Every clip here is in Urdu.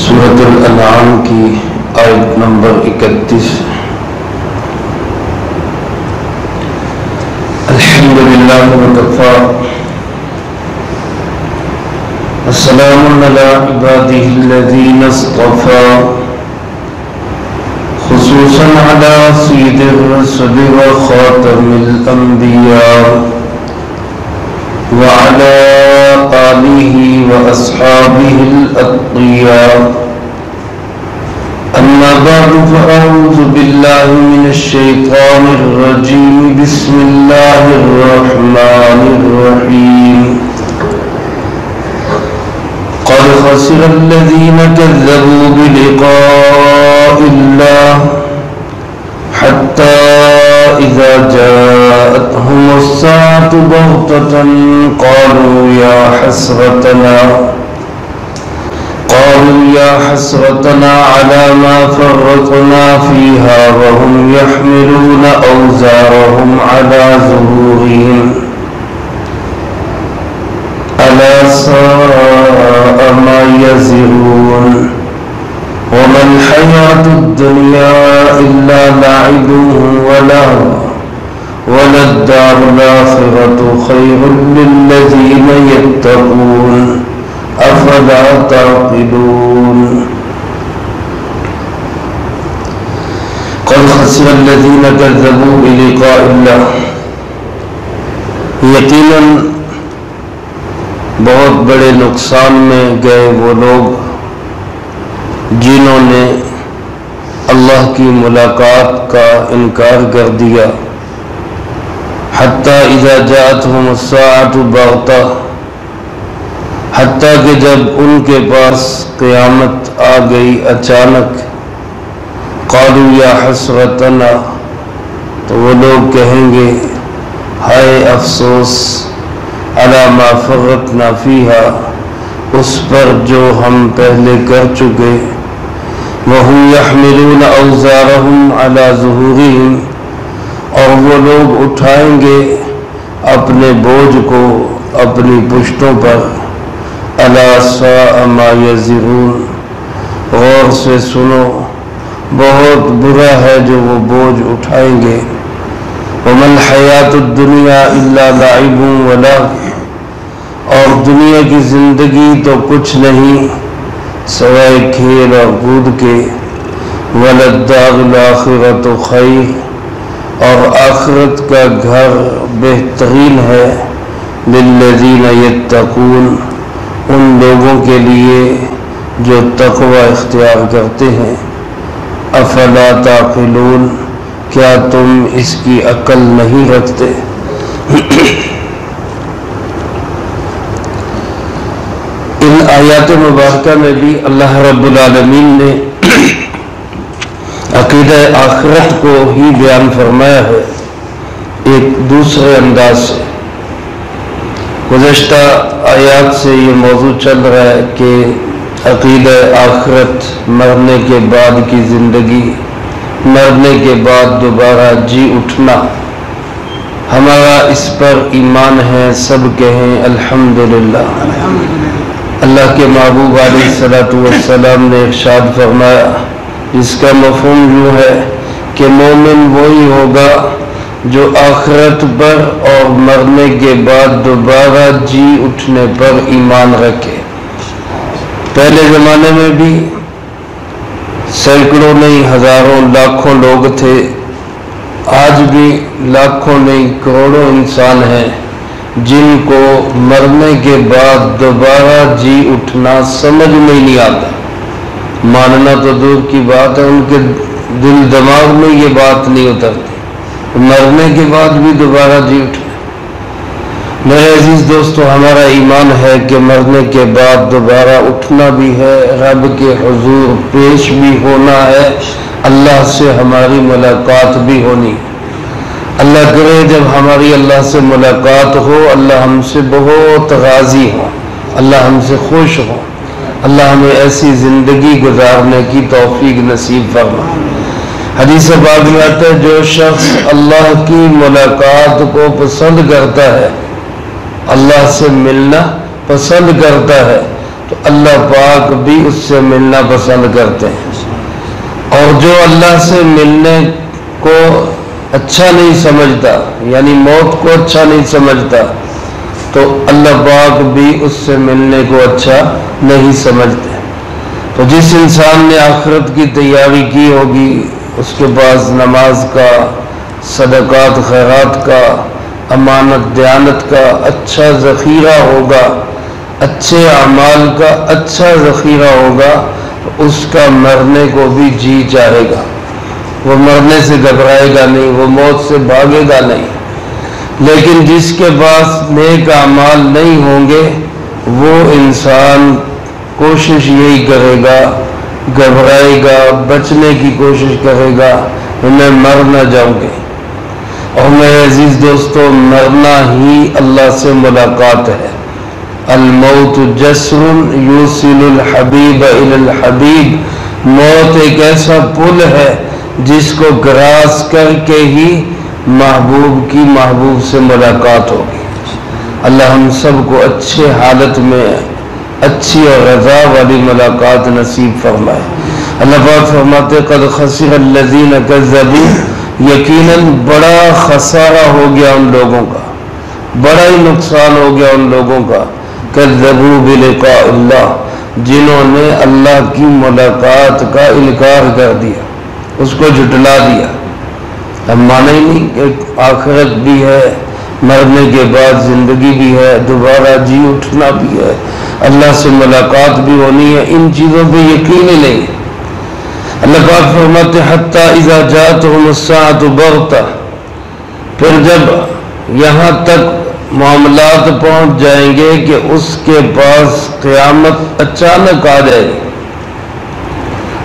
سورۃ الانعام کی آیت نمبر 31۔ الحمدللہ وکفی السلام علی عبادہ الذین اصطفی خصوصا علی سید الرسل وخاتم الانبیاء وعلى آله وأصحابه الأتقياء أما بعد فأعوذ بالله من الشيطان الرجيم بسم الله الرحمن الرحيم قد خسر الذين كذبوا بلقاء الله حتى إذا جاءتهم الساعة بغتة قالوا يا حسرتنا على ما فرطنا فيها وهم يحملون أوزارهم على ظهورهم ألا ساء ما يزرون وما الحياة الدنيا إلا لعب ولهو وللدار الآخرة خير للذين يتقون أفلا تعقلون قد خسر الذين كذبوا بلقاء الله یقیناً بہت بڑے نقصان میں گئے وہ لوگ جنہوں نے اللہ کی ملاقات کا انکار کر دیا۔ حتیٰ اذا جاءتهم الساعة بغتة، حتیٰ کہ جب ان کے پاس قیامت آ گئی اچانک، قالوا یا حسرتنا، تو وہ لوگ کہیں گے ہائے افسوس، علی ما فرطنا فیہا، اس پر جو ہم پہلے کر چکے، وَهُمْ يَحْمِلُونَ أَوْزَارَهُمْ عَلَى ظُهُورِهِمْ، اور وہ لوگ اٹھائیں گے اپنے بوجھ کو اپنی پشتوں پر۔ أَلَا سَاءَ مَا يَزِرُونَ، غور سے سنو بہت برا ہے جو وہ بوجھ اٹھائیں گے۔ وَمَا الْحَيَاةُ الدُّنْيَا إِلَّا لَعِبٌ وَلَهْوٌ، اور دنیا کی زندگی تو کچھ نہیں سوائے کھیل اور کود کے۔ وَلَلدَّارُ الْآخِرَةُ خَيْرٌ، اور آخرت کا گھر بہترین ہے، لِلَّذِينَ يَتَّقُونَ، ان لوگوں کے لیے جو تقوی اختیار کرتے ہیں۔ أَفَلَا تَعْقِلُونَ، کیا تم اس کی عقل نہیں رکھتے؟ ان آیات مبارکہ میں بھی اللہ رب العالمین نے عقیدہ آخرت کو ہی بیان فرمایا ہے ایک دوسرے انداز سے۔ گزشتہ آیات سے یہ موضوع چل رہا ہے کہ عقیدہ آخرت، مرنے کے بعد کی زندگی، مرنے کے بعد دوبارہ جی اٹھنا، ہمارا اس پر ایمان ہے، سب کہیں الحمدللہ۔ اللہ کے محبوب علیہ السلام نے ارشاد فرمایا، اس کا مفہوم یوں ہے کہ مومن وہی ہوگا جو آخرت پر اور مرنے کے بعد دوبارہ جی اٹھنے پر ایمان رکھے۔ پہلے زمانے میں بھی سینکڑوں نہیں ہزاروں لاکھوں لوگ تھے، آج بھی لاکھوں نہیں کروڑوں انسان ہیں جن کو مرنے کے بعد دوبارہ جی اٹھنا سمجھ میں نہیں آتا۔ ماننا تو دور کی بات ہے، ان کے دل دماغ میں یہ بات نہیں اترتی، مرنے کے بعد بھی دوبارہ جی اٹھنا۔ میرے عزیز دوستو، ہمارا ایمان ہے کہ مرنے کے بعد دوبارہ اٹھنا بھی ہے، رب کے حضور پیش بھی ہونا ہے، اللہ سے ہماری ملاقات بھی ہونی۔ اللہ کرے جب ہماری اللہ سے ملاقات ہو، اللہ ہم سے بہت راضی ہو، اللہ ہم سے خوش ہو، اللہ ہمیں ایسی زندگی گزارنے کی توفیق نصیب فرما۔ حدیث پاک میں آتا ہے، جو شخص اللہ کی ملاقات کو پسند کرتا ہے، اللہ سے ملنا پسند کرتا ہے، تو اللہ پاک بھی اس سے ملنا پسند کرتے ہیں، اور جو اللہ سے ملنے کو اچھا نہیں سمجھتا، یعنی موت کو اچھا نہیں سمجھتا، تو اللہ پاک بھی اس سے ملنے کو اچھا نہیں سمجھتے۔ تو جس انسان نے آخرت کی تیاری کی ہوگی، اس کے پاس نماز کا، صدقات خیرات کا، امانت دیانت کا اچھا ذخیرہ ہوگا، اچھے اعمال کا اچھا ذخیرہ ہوگا، اس کا مرنے کو بھی جی چاہے گا، وہ مرنے سے گھبرائے گا نہیں، وہ موت سے بھاگے گا نہیں۔ لیکن جس کے پاس نیک اعمال نہیں ہوں گے، وہ انسان کوشش یہی کرے گا، گھبرائے گا، بچنے کی کوشش کرے گا، میں مر نہ جاؤں گے۔ اور میرے عزیز دوستو، مرنا ہی اللہ سے ملاقات ہے۔ الموت جسر یوصل الحبیب الی الحبیب، موت ایک ایسا پل ہے جس کو گراس کر کے ہی محبوب کی محبوب سے ملاقات ہوگی۔ اللہ ہم سب کو اچھے حالت میں اچھی اور رضا والی ملاقات نصیب فرمائے۔ اللہ پاک فرماتے قد خسر الذین کذبوا، یقیناً بڑا خسارہ ہو گیا ان لوگوں کا، بڑا ہی نقصان ہو گیا ان لوگوں کا، کذبوا بلقاء اللہ، جنہوں نے اللہ کی ملاقات کا انکار کر دیا، اس کو جھٹلا دیا۔ اب مانا ہی نہیں کہ آخرت بھی ہے، مرنے کے بعد زندگی بھی ہے، دوبارہ جی اٹھنا بھی ہے، اللہ سے ملاقات بھی ہونی ہے، ان چیزوں پہ یقین ہی نہیں۔ اللہ پاک فرماتے حتی اذا جاءتهم الساعة بغتہ، پھر جب یہاں تک معاملات پہنچ جائیں گے کہ اس کے پاس قیامت اچانک آ جائے گی۔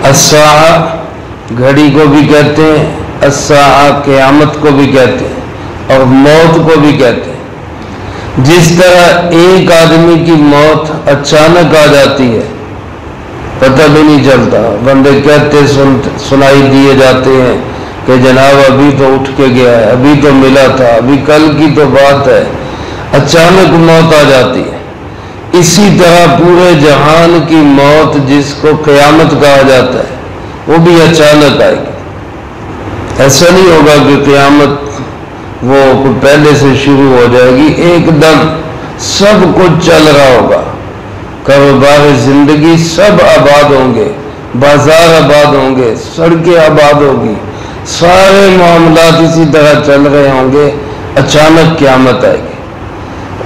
الساعہ گھڑی کو بھی کہتے ہیں، الساعہ قیامت کو بھی کہتے ہیں، اور موت کو بھی کہتے ہیں۔ جس طرح ایک آدمی کی موت اچانک آ جاتی ہے، پتہ بھی نہیں چلتا، بندے کہتے سنائی دیے جاتے ہیں کہ جناب ابھی تو اٹھ کے گیا ہے، ابھی تو ملا تھا، ابھی کل کی تو بات ہے، اچانک موت آ جاتی ہے۔ اسی طرح پورے جہان کی موت جس کو قیامت کہا جاتا ہے، وہ بھی اچانک آئے گی۔ ایسا نہیں ہوگا کہ قیامت وہ پہلے سے شروع ہو جائے گی، ایک دم سب کچھ چل رہا ہوگا، کاروبار زندگی سب آباد ہوں گے، بازار آباد ہوں گے، سڑکیں آباد ہوگی، سارے معاملات اسی طرح چل رہے ہوں گے، اچانک قیامت آئے گی۔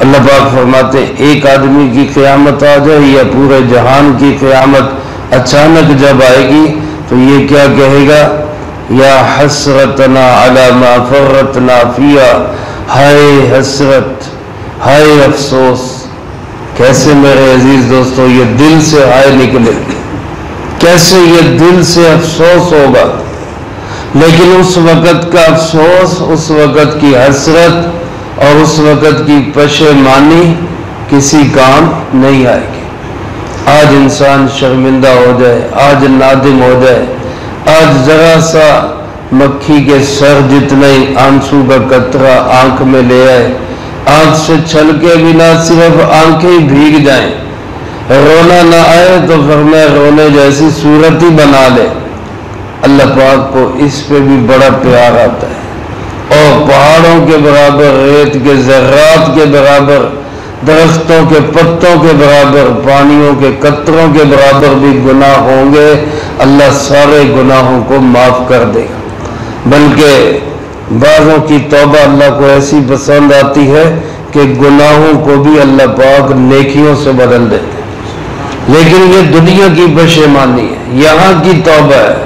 اللہ پاک فرماتے ہیں ایک آدمی کی قیامت آ جائے یا پورے جہان کی قیامت اچانک جب آئے گی تو یہ کیا کہے گا، یا حسرتنا علی ما فرطنا فیہا، ہائے حسرت، ہائے افسوس۔ کیسے میرے عزیز دوستو یہ دل سے ہائے نکلے گی، کیسے یہ دل سے افسوس ہوگا، لیکن اس وقت کا افسوس، اس وقت کی حسرت اور اس وقت کی پشیمانی کسی کام نہیں آئے گی۔ آج انسان شرمندہ ہو جائے، آج نادم ہو جائے، آج ذرا سا مکھی کے سر جتنا ہی آنسو کا قطرہ آنکھ میں لے آئے، آنکھ سے چھلکے بھی نہ، صرف آنکھیں بھیگ جائیں، رونا نہ آئے تو فرمایا رونے جیسی صورت ہی بنا لے۔ اللہ پاک کو اس پہ بھی بڑا پیار آتا ہے، اور پہاڑوں کے برابر، ریت کے ذرات کے برابر، درختوں کے پتوں کے برابر، پانیوں کے قطروں کے برابر بھی گناہ ہوں گے، اللہ سارے گناہوں کو معاف کر دے گا۔ بلکہ بعضوں کی توبہ اللہ کو ایسی پسند آتی ہے کہ گناہوں کو بھی اللہ پاک نیکیوں سے بدل دیتے ہیں۔ لیکن یہ دنیا کی پشیمانی ہے، یہاں کی توبہ ہے،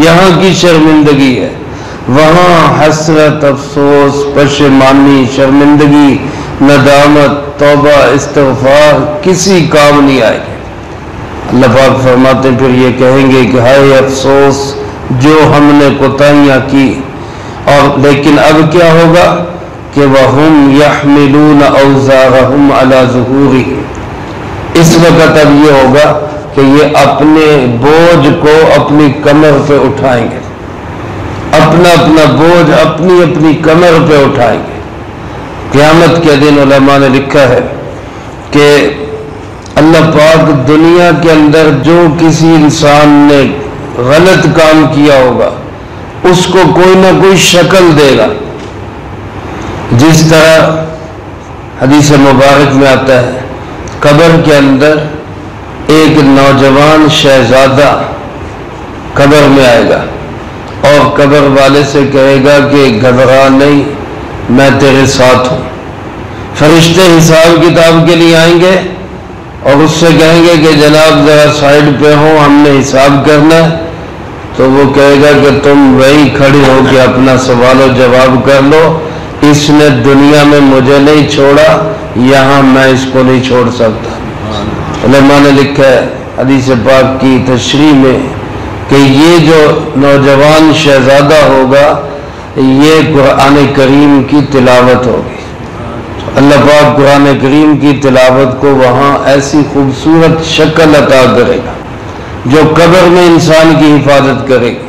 یہاں کی شرمندگی ہے، وہاں حسرت، افسوس، پشیمانی، شرمندگی، ندامت، توبہ، استغفار کسی کام نہیں آئے گی۔ اللہ پاک فرماتے ہیں پھر یہ کہیں گے کہ ہائے افسوس جو ہم نے کوتاہیاں کی، اور لیکن اب کیا ہوگا کہ وَهُمْ يَحْمِلُونَ أَوْزَارَهُمْ عَلَى ظُهُورِهِمْ، اس وقت اب یہ ہوگا کہ یہ اپنے بوجھ کو اپنی کمر پہ اٹھائیں گے، اپنا اپنا بوجھ اپنی اپنی کمر پہ اٹھائیں گے۔ قیامت کے دن علماء نے لکھا ہے کہ اللہ پاک دنیا کے اندر جو کسی انسان نے غلط کام کیا ہوگا اس کو کوئی نہ کوئی شکل دے گا. جس طرح حدیث مبارک میں آتا ہے قبر کے اندر ایک نوجوان شہزادہ قبر میں آئے گا اور قبر والے سے کہے گا کہ گھبرا نہیں، میں تیرے ساتھ ہوں. فرشتے حساب کتاب کے لیے آئیں گے اور اس سے کہیں گے کہ جناب ذرا سائڈ پہ ہو، ہم نے حساب کرنا ہے. تو وہ کہے گا کہ تم وہیں کھڑے ہو کے اپنا سوال و جواب کر لو، اس نے دنیا میں مجھے نہیں چھوڑا، یہاں میں اس کو نہیں چھوڑ سکتا. علماء نے لکھا ہے حدیث پاک کی تشریح میں کہ یہ جو نوجوان شہزادہ ہوگا یہ قرآن کریم کی تلاوت ہوگی. اللہ پاک قرآن کریم کی تلاوت کو وہاں ایسی خوبصورت شکل عطا کرے گا جو قبر میں انسان کی حفاظت کرے گی.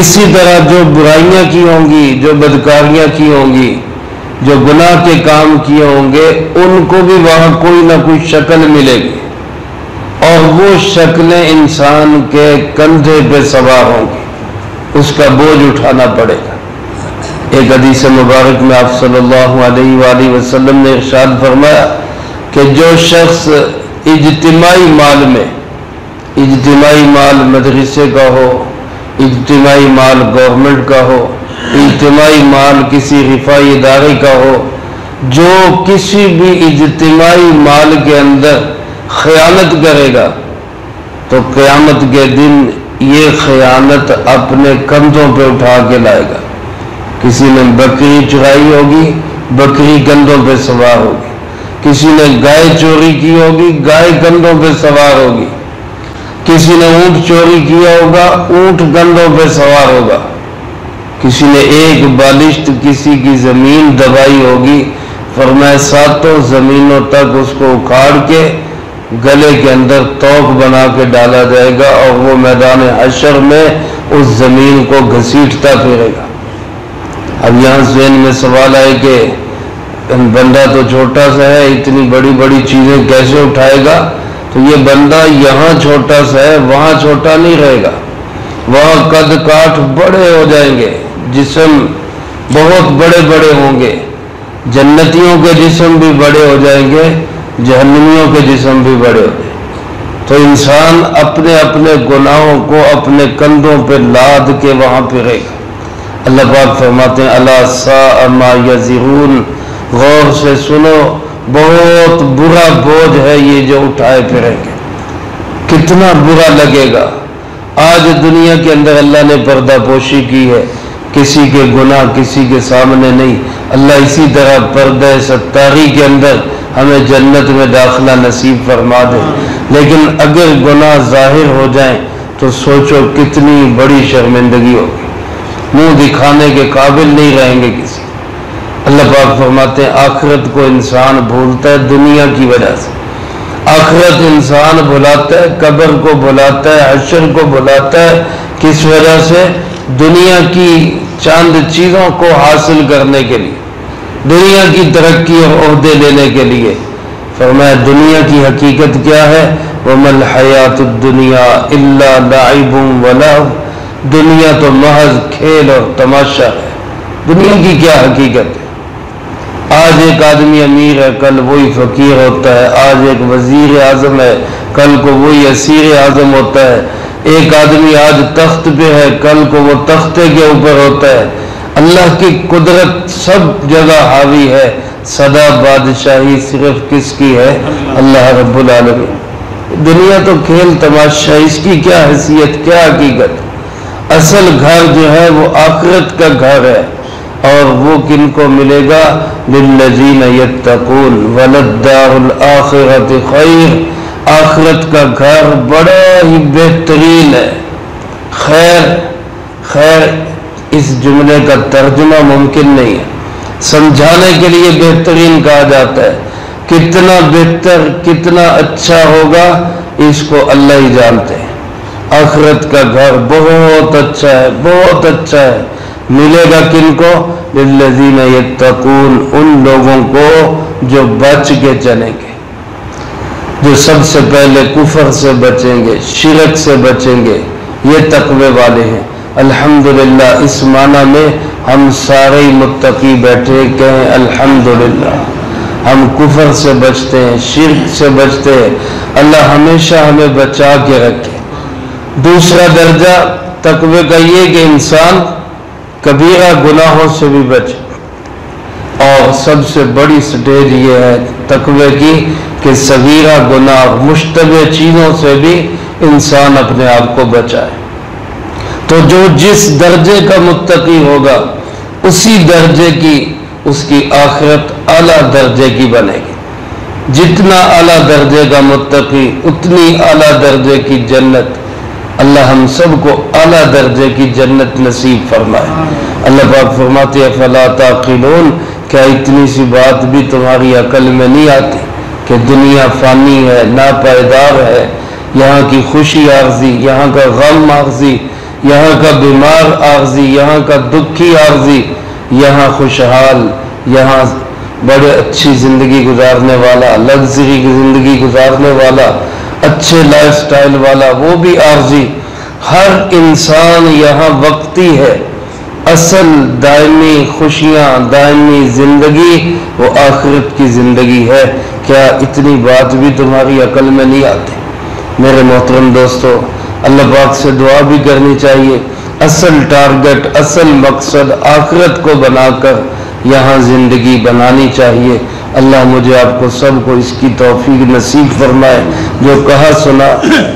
اسی طرح جو برائیاں کی ہوں گی، جو بدکاریاں کی ہوں گی، جو گناہ کے کام کیے ہوں گے، ان کو بھی وہاں کوئی نہ کوئی شکل ملے گی اور وہ شکلیں انسان کے کندھے پہ سوار ہوں گی، اس کا بوجھ اٹھانا پڑے گا. ایک حدیث مبارک میں آپ صلی اللہ علیہ وآلہ وسلم نے ارشاد فرمایا کہ جو شخص اجتماعی مال میں، اجتماعی مال مدرسے کا ہو، اجتماعی مال گورنمنٹ کا ہو، اجتماعی مال کسی رفاعی ادارے کا ہو، جو کسی بھی اجتماعی مال کے اندر خیانت کرے گا تو قیامت کے دن یہ خیانت اپنے کندھوں پہ اٹھا کے لائے گا. کسی نے بکری چرائی ہوگی، بکری کندھوں پہ سوار ہوگی. کسی نے گائے چوری کی ہوگی، گائے کندھوں پہ سوار ہوگی. کسی نے اونٹ چوری کیا ہوگا، اونٹ کندھوں پہ سوار ہوگا. کسی نے ایک بالشت کسی کی زمین دبائی ہوگی، فرمایا ساتوں زمینوں تک اس کو اکھاڑ کے گلے کے اندر توق بنا کے ڈالا جائے گا اور وہ میدان حشر میں اس زمین کو گھسیٹتا پھرے گا. اب یہاں ذہن میں سوال آئے کہ بندہ تو چھوٹا سا ہے، اتنی بڑی بڑی چیزیں کیسے اٹھائے گا؟ تو یہ بندہ یہاں چھوٹا سا ہے، وہاں چھوٹا نہیں رہے گا. وہاں قد کاٹھ بڑے ہو جائیں گے، جسم بہت بڑے بڑے ہوں گے. جنتیوں کے جسم بھی بڑے ہو جائیں گے، جہنمیوں کے جسم بھی بڑے ہو جائیں گے. تو انسان اپنے اپنے گناہوں کو اپنے کندھوں پہ لاد کے وہاں پھرے گا. اللہ پاک فرماتے ہیں الا ساء ما یزرون، غور سے سنو، بہت برا بوجھ ہے یہ جو اٹھائے پھریں گے. کتنا برا لگے گا. آج دنیا کے اندر اللہ نے پردہ پوشی کی ہے، کسی کے گناہ کسی کے سامنے نہیں. اللہ اسی طرح پردہ ستاری کے اندر ہمیں جنت میں داخلہ نصیب فرما دے. لیکن اگر گناہ ظاہر ہو جائیں تو سوچو کتنی بڑی شرمندگی ہوگی، منہ دکھانے کے قابل نہیں رہیں گے کسی. اللہ پاک فرماتے ہیں آخرت کو انسان بھولتا ہے دنیا کی وجہ سے. آخرت انسان بھلاتا ہے، قبر کو بھلاتا ہے، حشر کو بھلاتا ہے. کس وجہ سے؟ دنیا کی چند چیزوں کو حاصل کرنے کے لیے، دنیا کی ترقی اور عہدے لینے کے لیے. فرمایا دنیا کی حقیقت کیا ہے؟ وَمَا الْحَيَاةُ الدُّنْيَا إِلَّا لَعِبٌ وَلَهْوٌ، دنیا تو محض کھیل اور تماشا ہے. دنیا کی کیا حقیقت ہے؟ آج ایک آدمی امیر ہے، کل وہی فقیر ہوتا ہے. آج ایک وزیر اعظم ہے، کل کو وہی اسیر اعظم ہوتا ہے. ایک آدمی آج تخت پہ ہے، کل کو وہ تختے کے اوپر ہوتا ہے. اللہ کی قدرت سب جگہ حاوی ہے. سدا بادشاہی صرف کس کی ہے؟ اللہ رب العالمین. دنیا تو کھیل تماشا، اس کی کیا حیثیت، کیا حقیقت؟ اصل گھر جو ہے وہ آخرت کا گھر ہے. اور وہ کن کو ملے گا؟ للذین یتقون وللدار الآخرۃ خیر، آخرت کا گھر بڑا ہی بہترین ہے. خیر، خیر اس جملے کا ترجمہ ممکن نہیں ہے، سمجھانے کے لیے بہترین کہا جاتا ہے. کتنا بہتر کتنا اچھا ہوگا اس کو اللہ ہی جانتے ہیں. آخرت کا گھر بہت اچھا ہے، بہت اچھا ہے. ملے گا کن کو؟ للذین یتقون، ان لوگوں کو جو بچ کے چلیں گے. جو سب سے پہلے کفر سے بچیں گے، شرک سے بچیں گے، یہ تقوی والے ہیں۔ الحمدللہ اس معنی میں ہم سارے متقی بیٹھے کہیں الحمدللہ، ہم کفر سے بچتے ہیں، شرک سے بچتے ہیں، اللہ ہمیشہ ہمیں بچا کے رکھے۔ دوسرا درجہ تقوی کا یہ کہ انسان کبیرہ گناہوں سے بھی بچے، اور سب سے بڑی سٹیج یہ ہے تقوی کی کہ صغیرہ گناہ مشتبہ چیزوں سے بھی انسان اپنے آپ کو بچائے۔ تو جو جس درجے کا متقی ہوگا اسی درجے کی اس کی آخرت اعلیٰ درجے کی بنے گی۔ جتنا اعلیٰ درجے کا متقی اتنی اعلیٰ درجے کی جنت۔ اللہ ہم سب کو اعلیٰ درجے کی جنت نصیب فرمائے۔ اللہ پاک فرماتے ہیں فلا تعقلون، کیا اتنی سی بات بھی تمہاری عقل میں نہیں آتی کہ دنیا فانی ہے، ناپائیدار ہے، یہاں کی خوشی عارضی، یہاں کا غم عارضی، یہاں کا بیمار عارضی، یہاں کا دکھی عارضی، یہاں خوشحال، یہاں بڑے اچھی زندگی گزارنے والا، لگژری کی زندگی گزارنے والا، اچھے لائف سٹائل والا، وہ بھی عارضی۔ ہر انسان یہاں وقتی ہے، اصل دائمی خوشیاں، دائمی زندگی وہ آخرت کی زندگی ہے۔ کیا اتنی بات بھی تمہاری عقل میں نہیں آتی؟ میرے محترم دوستو، اللہ پاک سے دعا بھی کرنی چاہیے، اصل ٹارگٹ، اصل مقصد آخرت کو بنا کر یہاں زندگی بنانی چاہیے۔ اللہ مجھے آپ کو سب کو اس کی توفیق نصیب فرمائے، جو کہا سنا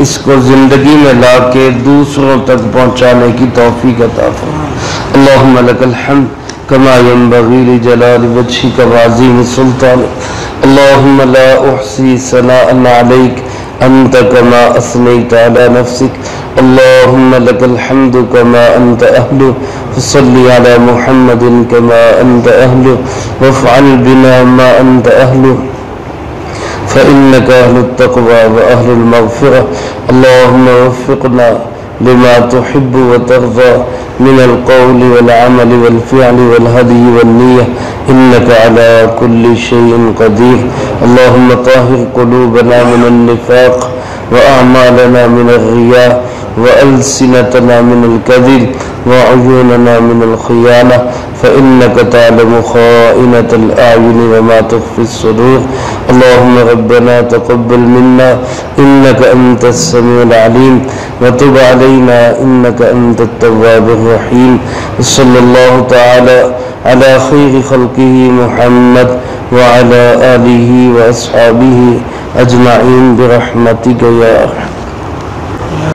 اس کو زندگی میں لا کے دوسروں تک پہنچانے کی توفیق عطا فرمائے۔ اللہم لک الحمد کما ینبغی لجلال وجہک وعظیم سلطانک، اللہم لا احصی ثناء علیک انت کما اثنیت علی نفسک، اللہم لک الحمد کما انت اہل، فصلی علی محمد کما انت اہل، وافعل بنا ما انت اہل، فإنک اہل التقوی واہل المغفرہ، اللہم وفقنا لما تحب وترضى من القول والعمل والفعل والهدي والنية إنك على كل شيء قدير، اللهم طهر قلوبنا من النفاق وأعمالنا من الرياء وألسنتنا من الكذب وعيوننا من الخيانة، فإنك تعلم خائنة الأعين وما تخفي الصدور، اللهم ربنا تقبل منا إنك أنت السميع العليم وتب علينا إنك أنت التواب الرحيم، صلى الله تعالى على خير خلقه محمد وعلى آله وأصحابه أجمعين برحمتك يا أرحم